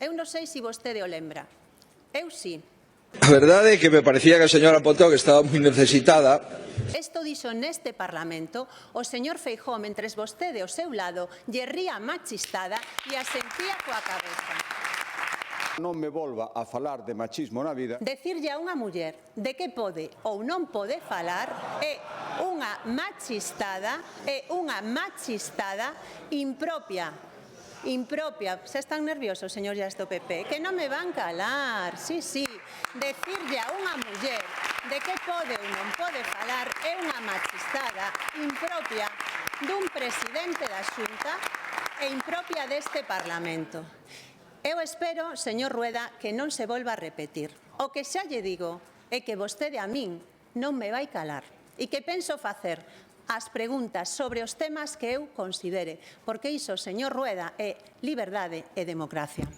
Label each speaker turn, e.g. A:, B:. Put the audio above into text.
A: Eu non sei se vostede o lembra. Eu sí.
B: A verdade é que me parecía que a señora Pontón estaba moi necesitada.
A: Isto dixo neste Parlamento o señor Feijóo mentres vostede ao seu lado lle ría machistada e asentía coa cabeza.
C: Non me volva a falar de machismo na vida.
A: Decirlle a unha muller de que pode ou non pode falar é unha machistada impropia. Xa están nerviosos, señores do PP, que non me van calar, sí. Decirlle a unha muller de que pode ou non pode falar é unha machistada impropia dun presidente da Xunta e impropia deste Parlamento. Eu espero, señor Rueda, que non se volva a repetir. O que xa lle digo é que vostede a min non me vai calar e que penso facer as preguntas sobre os temas que eu considere, porque iso, señor Rueda, é liberdade e democracia.